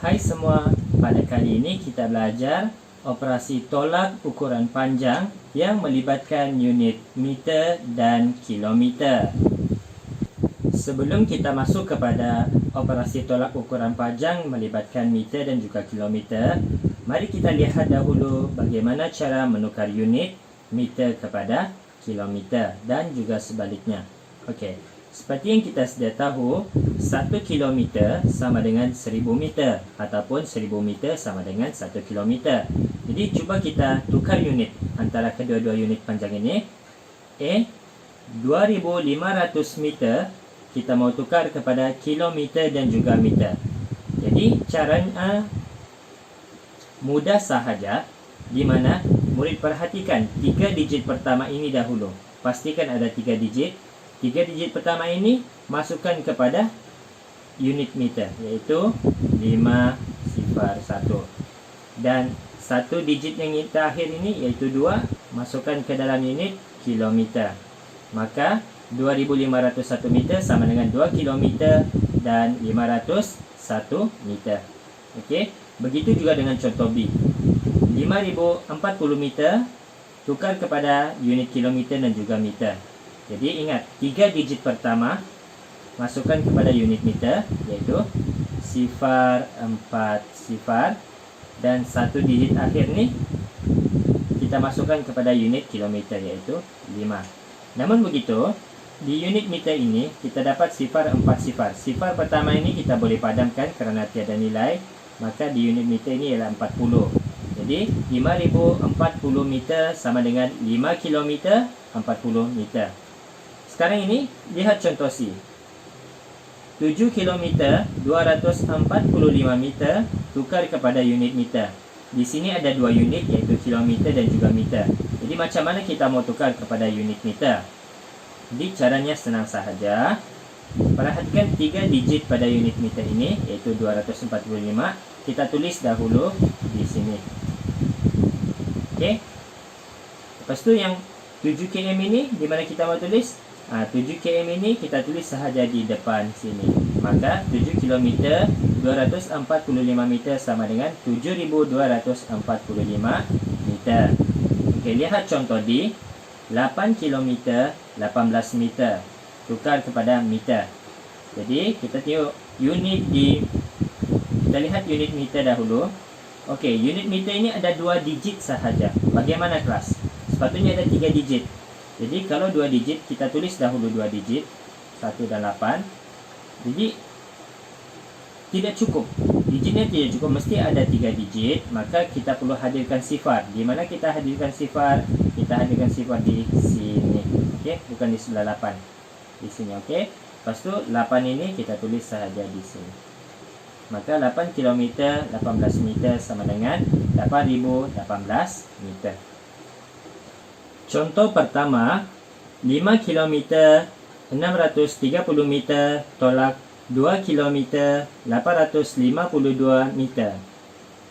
Hai semua, pada kali ini kita belajar operasi tolak ukuran panjang yang melibatkan unit meter dan kilometer. Sebelum kita masuk kepada operasi tolak ukuran panjang melibatkan meter dan juga kilometer, mari kita lihat dahulu bagaimana cara menukar unit meter kepada kilometer dan juga sebaliknya. Okey. Seperti yang kita sedia tahu, 1 kilometer sama dengan 1000 meter ataupun 1000 meter sama dengan 1 kilometer. Jadi cuba kita tukar unit antara kedua-dua unit panjang ini. 2500 meter kita mau tukar kepada kilometer dan juga meter. Jadi caranya mudah sahaja, di mana murid perhatikan 3 digit pertama ini dahulu. Pastikan ada 3 digit. 3 digit pertama ini masukkan kepada unit meter, iaitu 501. Dan 1 digit yang terakhir ini, iaitu 2, masukkan ke dalam unit kilometer. Maka 2501 meter sama dengan 2 kilometer dan 501 meter. Okey, begitu juga dengan contoh B. 5040 meter tukar kepada unit kilometer dan juga meter. Jadi ingat, 3 digit pertama masukkan kepada unit meter, iaitu 040, dan 1 digit akhir ni kita masukkan kepada unit kilometer, iaitu 5. Namun begitu, di unit meter ini kita dapat 040. 0 pertama ini kita boleh padamkan kerana tiada nilai, maka di unit meter ini ialah 40. Jadi 5040 meter sama dengan 5 kilometer 40 meter. Sekarang ini, lihat contoh C. 7 km 245 meter tukar kepada unit meter. Di sini ada 2 unit, iaitu kilometer dan juga meter. Jadi macam mana kita mau tukar kepada unit meter? Jadi caranya senang sahaja. Perhatikan 3 digit pada unit meter ini, iaitu 245. Kita tulis dahulu di sini. Okey. Lepas tu yang 7 km ini, di mana kita mau tulis? 7 km ini kita tulis sahaja di depan sini. Maka 7 km 245 meter sama dengan 7245 meter. Okey, lihat contoh D. 8 km 18 meter tukar kepada meter. Jadi kita tengok unit di, kita lihat unit meter dahulu. Okey, unit meter ini ada 2 digit sahaja. Bagaimana kelas? Sepatutnya ada 3 digit. Jadi kalau 2 digit, kita tulis dahulu 2 digit, 1 dan 8. Jadi tidak cukup, digitnya tidak cukup, mesti ada 3 digit. Maka kita perlu hadirkan sifar. Di mana kita hadirkan sifar? Kita hadirkan sifar di sini. Okey, bukan di sebelah 8. Di sini, okey. Lepas tu 8 ini kita tulis sahaja di sini. Maka 8 km 18 meter sama dengan 8018 meter. Contoh pertama, 5 km 630 meter tolak 2 km 852 meter.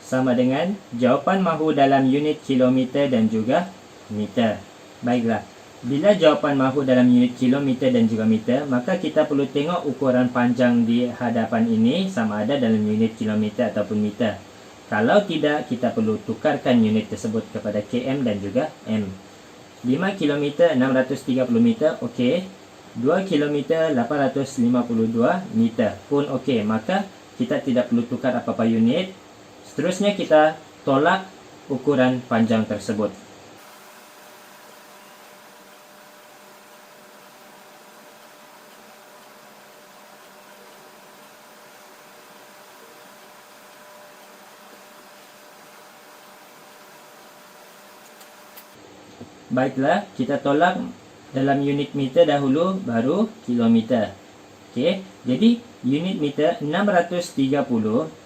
Sama dengan jawapan mahu dalam unit kilometer dan juga meter. Baiklah, bila jawapan mahu dalam unit kilometer dan juga meter, maka kita perlu tengok ukuran panjang di hadapan ini sama ada dalam unit kilometer ataupun meter. Kalau tidak, kita perlu tukarkan unit tersebut kepada km dan juga m. 5 km 630 meter, okey. 2 km 852 meter pun okey. Maka kita tidak perlu tukar apa-apa unit. Seterusnya kita tolak ukuran panjang tersebut. Baiklah, kita tolak dalam unit meter dahulu, baru kilometer. Okey, jadi unit meter 630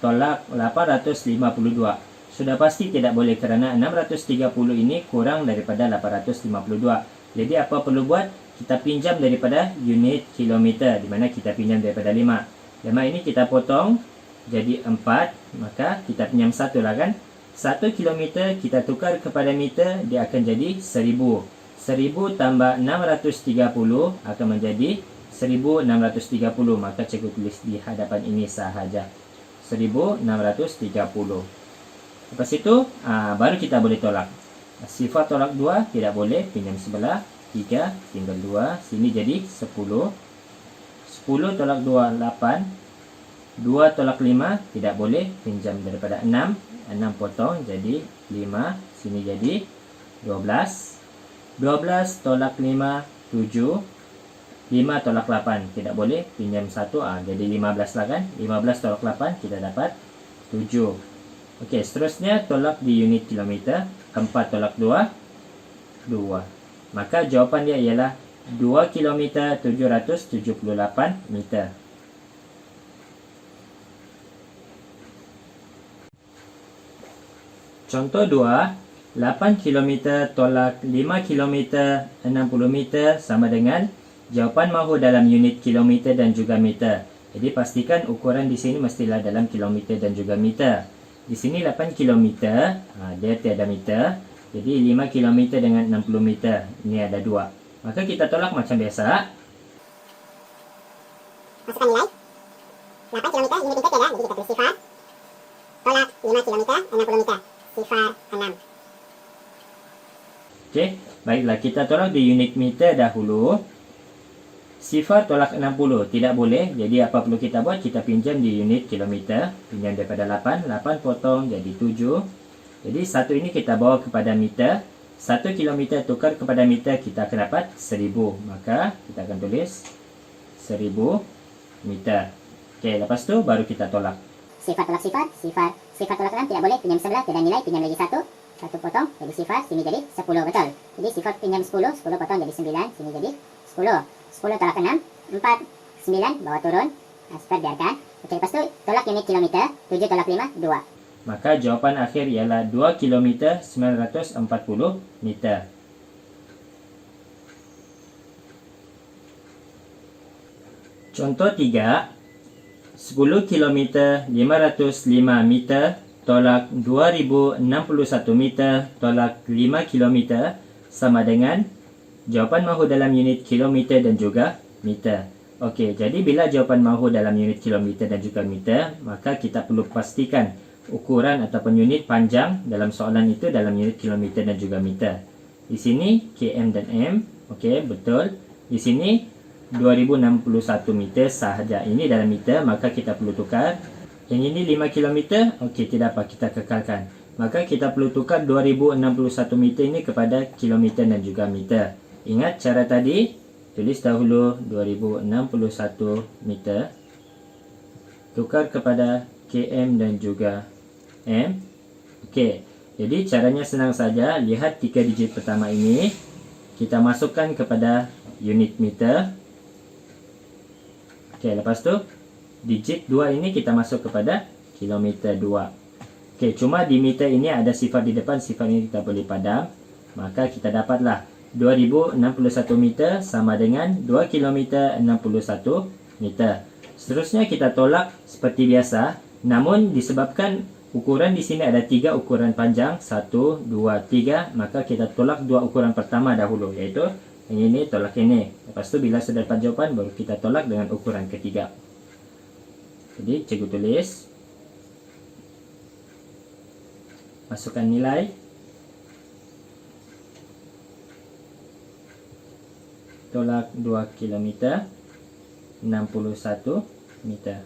tolak 852. Sudah pasti tidak boleh kerana 630 ini kurang daripada 852. Jadi apa perlu buat? Kita pinjam daripada unit kilometer, di mana kita pinjam daripada 5. 5 ini kita potong jadi 4, maka kita pinjam 1 lah kan? 1 km kita tukar kepada meter, dia akan jadi 1000. 1000 tambah 630 akan menjadi 1630. Maka cikgu tulis di hadapan ini sahaja. 1630. Lepas itu baru kita boleh tolak. Sifar tolak 2 tidak boleh, pinjam sebelah. 3 tinggal 2, sini jadi 10. 10 tolak 2 8. 2 tolak 5 tidak boleh, pinjam daripada 6. 6 potong jadi 5, sini jadi 12. 12 tolak 5 7. 5 tolak 8 tidak boleh, pinjam 1, jadi 15 lah kan. 15 tolak 8 kita dapat 7. Okey, seterusnya tolak di unit kilometer. 4 tolak 2 2. Maka jawapan dia ialah 2 km 778 meter. Contoh 2, 8 km tolak 5 km 60 meter sama dengan, jawapan mahu dalam unit kilometer dan juga meter. Jadi pastikan ukuran di sini mestilah dalam kilometer dan juga meter. Di sini 8 km, dia tiada meter. Jadi 5 km dengan 60 meter. Ini ada 2. Maka kita tolak macam biasa. Masukkan nilai. 8 km unit meter tiada, jadi kita tulis sifar. Tolak 5 km 60 meter. Sifar 6. Okey, baiklah kita tolak di unit meter dahulu. Sifar tolak 60 tidak boleh. Jadi apa perlu kita buat? Kita pinjam di unit kilometer. Pinjam daripada 8. 8 potong jadi 7. Jadi 1 ini kita bawa kepada meter. 1 kilometer tukar kepada meter, kita akan dapat 1000. Maka kita akan tulis 1000 meter. Okey, lepas tu baru kita tolak. Sifar tolak sifar. Sifar tolak 6 tidak boleh, pinjam sebelah, tiada nilai, pinjam lagi 1. 1 potong jadi sifar, sini jadi 10, betul. Jadi sifar pinjam 10, 10 potong jadi 9, sini jadi 10. 10 tolak 6, 4, 9, bawa turun. Sifar biarkan. Okey, lepas tu tolak unit kilometer. 7 tolak 5, 2. Maka jawapan akhir ialah 2 km 940 meter. Contoh 3, 10 km 505 meter tolak 2061 meter tolak 5 km sama dengan, jawapan mahu dalam unit kilometer dan juga meter. Okey, jadi bila jawapan mahu dalam unit kilometer dan juga meter, maka kita perlu pastikan ukuran ataupun unit panjang dalam soalan itu dalam unit kilometer dan juga meter. Di sini km dan m. Okey, betul. Di sini 2061 meter sahaja. Ini dalam meter, maka kita perlu tukar. Yang ini 5 km. Okey, tidak apa, kita kekalkan. Maka kita perlu tukar 2061 meter ini kepada kilometer dan juga meter. Ingat cara tadi, tulis dahulu 2061 meter tukar kepada km dan juga m. Okey, jadi caranya senang saja. Lihat 3 digit pertama ini, kita masukkan kepada unit meter. Okey, lepas tu digit 2 ini kita masuk kepada kilometer 2. Okey, cuma di meter ini ada sifar di depan, sifar ini kita boleh padam. Maka kita dapatlah 2061 meter sama dengan 2 km 61 meter. Seterusnya kita tolak seperti biasa. Namun disebabkan ukuran di sini ada 3 ukuran panjang, 1, 2, 3, maka kita tolak 2 ukuran pertama dahulu, iaitu yang ini tolak ini. Lepas tu bila sudah dapat jawapan, baru kita tolak dengan ukuran ketiga. Jadi cikgu tulis, masukkan nilai, tolak 2 km 61 meter.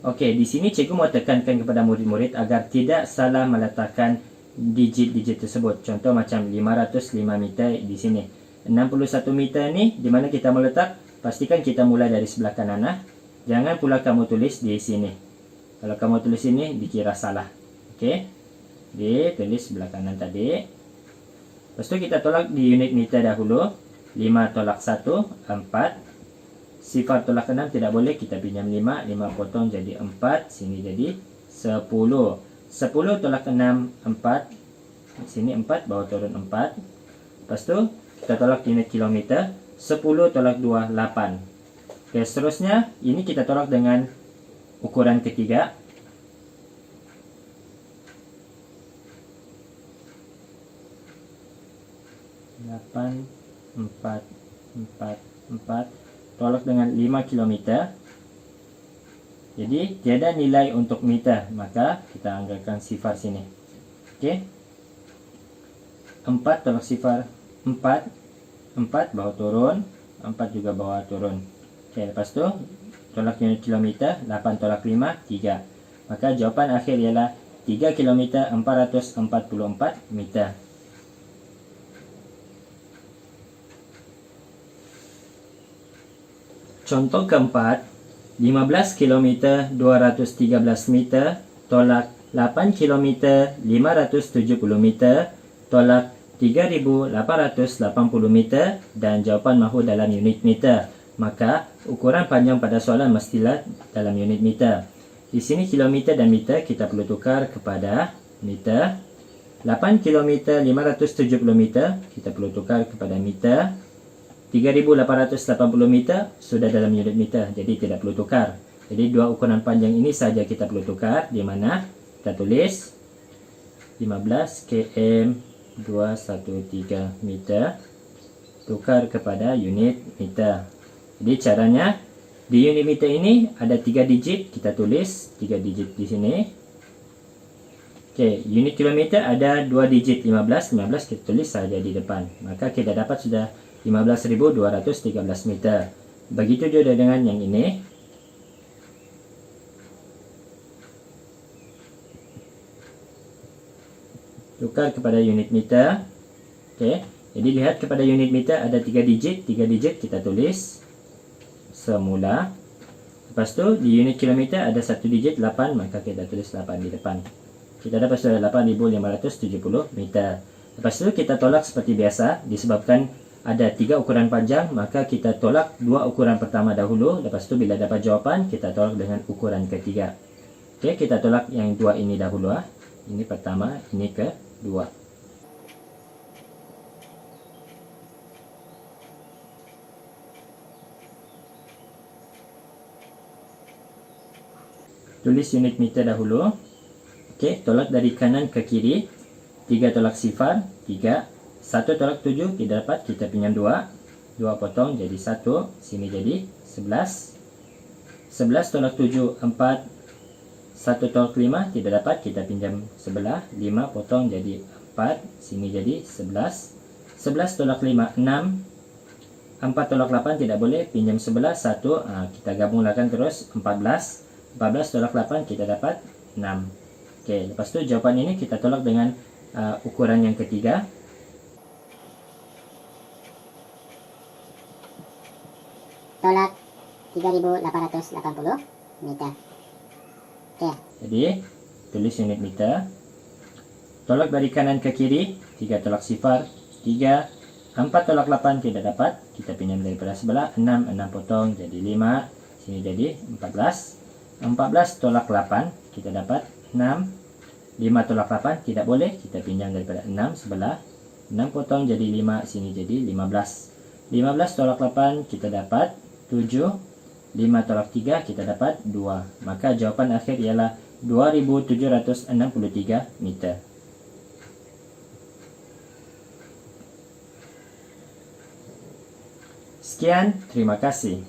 Okey, di sini cikgu mau tekankan kepada murid-murid agar tidak salah meletakkan digit-digit tersebut. Contoh macam 505 meter di sini. 61 meter ni di mana kita meletak? Pastikan kita mulai dari sebelah kanan. Jangan pula kamu tulis di sini. Kalau kamu tulis ini dikira salah. Okey. Ditulis sebelah kanan tadi. Lepas tu kita tolak di unit meter dahulu. 5 tolak 1, 4. Sifar tolak 6 tidak boleh, kita pinjam 5. 5 potong jadi 4. Sini jadi 10. 10 tolak 6, 4. Sini 4, bawa turun 4. Lepas tu kita tolak unit kilometer. 10 tolak 2, 8. Oke, seterusnya ini kita tolak dengan ukuran ketiga. Delapan, 4, 4, 4. Tolak dengan 5 km. Jadi tiada nilai untuk meter, maka kita anggarkan sifar sini. Okey. 4 tolak sifar 4. 4 bawah turun, 4 juga bawah turun. Okey, lepas tu tolak unit kilometer 8 tolak 5 3. Maka jawapan akhir ialah 3 km 444 meter. Contoh keempat, 15 km 213 meter tolak 8 km 570 meter tolak 3880 meter dan jawapan mahu dalam unit meter. Maka ukuran panjang pada soalan mestilah dalam unit meter. Di sini kilometer dan meter kita perlu tukar kepada meter. 8 km 570 meter kita perlu tukar kepada meter. 3880 meter sudah dalam unit meter, jadi tidak perlu tukar. Jadi dua ukuran panjang ini saja kita perlu tukar, di mana kita tulis 15 km 213 meter tukar kepada unit meter. Jadi caranya di unit meter ini ada 3 digit, kita tulis 3 digit di sini. Okey, unit kilometer ada 2 digit 15 kita tulis saja di depan. Maka kita dapat sudah 15.213 meter. Begitu juga dengan yang ini. Tukar kepada unit meter. Okey, jadi lihat kepada unit meter ada 3 digit, 3 digit kita tulis semula. Lepas tu di unit kilometer ada 1 digit 8, maka kita tulis 8 di depan. Kita dapat sudah 8.570 meter. Lepas tu kita tolak seperti biasa, disebabkan ada 3 ukuran panjang, maka kita tolak 2 ukuran pertama dahulu. Lepas tu bila dapat jawapan, kita tolak dengan ukuran ketiga. Okey, kita tolak yang 2 ini dahulu. Ini pertama, ini kedua. Tulis unit meter dahulu. Okey, tolak dari kanan ke kiri. 3 tolak sifar, 3. 1 tolak 7 tidak dapat, kita pinjam 2. 2 potong jadi 1, sini jadi 11. 11 tolak 7 4. 1 tolak 5 tidak dapat, kita pinjam sebelah. 5 potong jadi 4, sini jadi 11. 11 tolak 5 6. 4 tolak 8 tidak boleh, pinjam sebelah 1. Kita gabungkan terus 14. 14 tolak 8 kita dapat 6. Okey, lepas tu jawapan ini kita tolak dengan ukuran yang ketiga. Tolak 3.880 meter. Okey. Jadi tulis unit meter. Tolak dari kanan ke kiri, 3 tolak sifar 3. 4 tolak 8 tidak dapat, kita pinjam daripada sebelah. 6 potong jadi 5, sini jadi 14. 14 tolak 8 kita dapat 6. 5 tolak 8 tidak boleh, kita pinjam daripada 6 sebelah. 6 potong jadi 5, sini jadi 15. 15 tolak 8 kita dapat 7. 5 tolak 3 kita dapat 2. Maka jawapan akhir ialah 2763 meter. Sekian, terima kasih.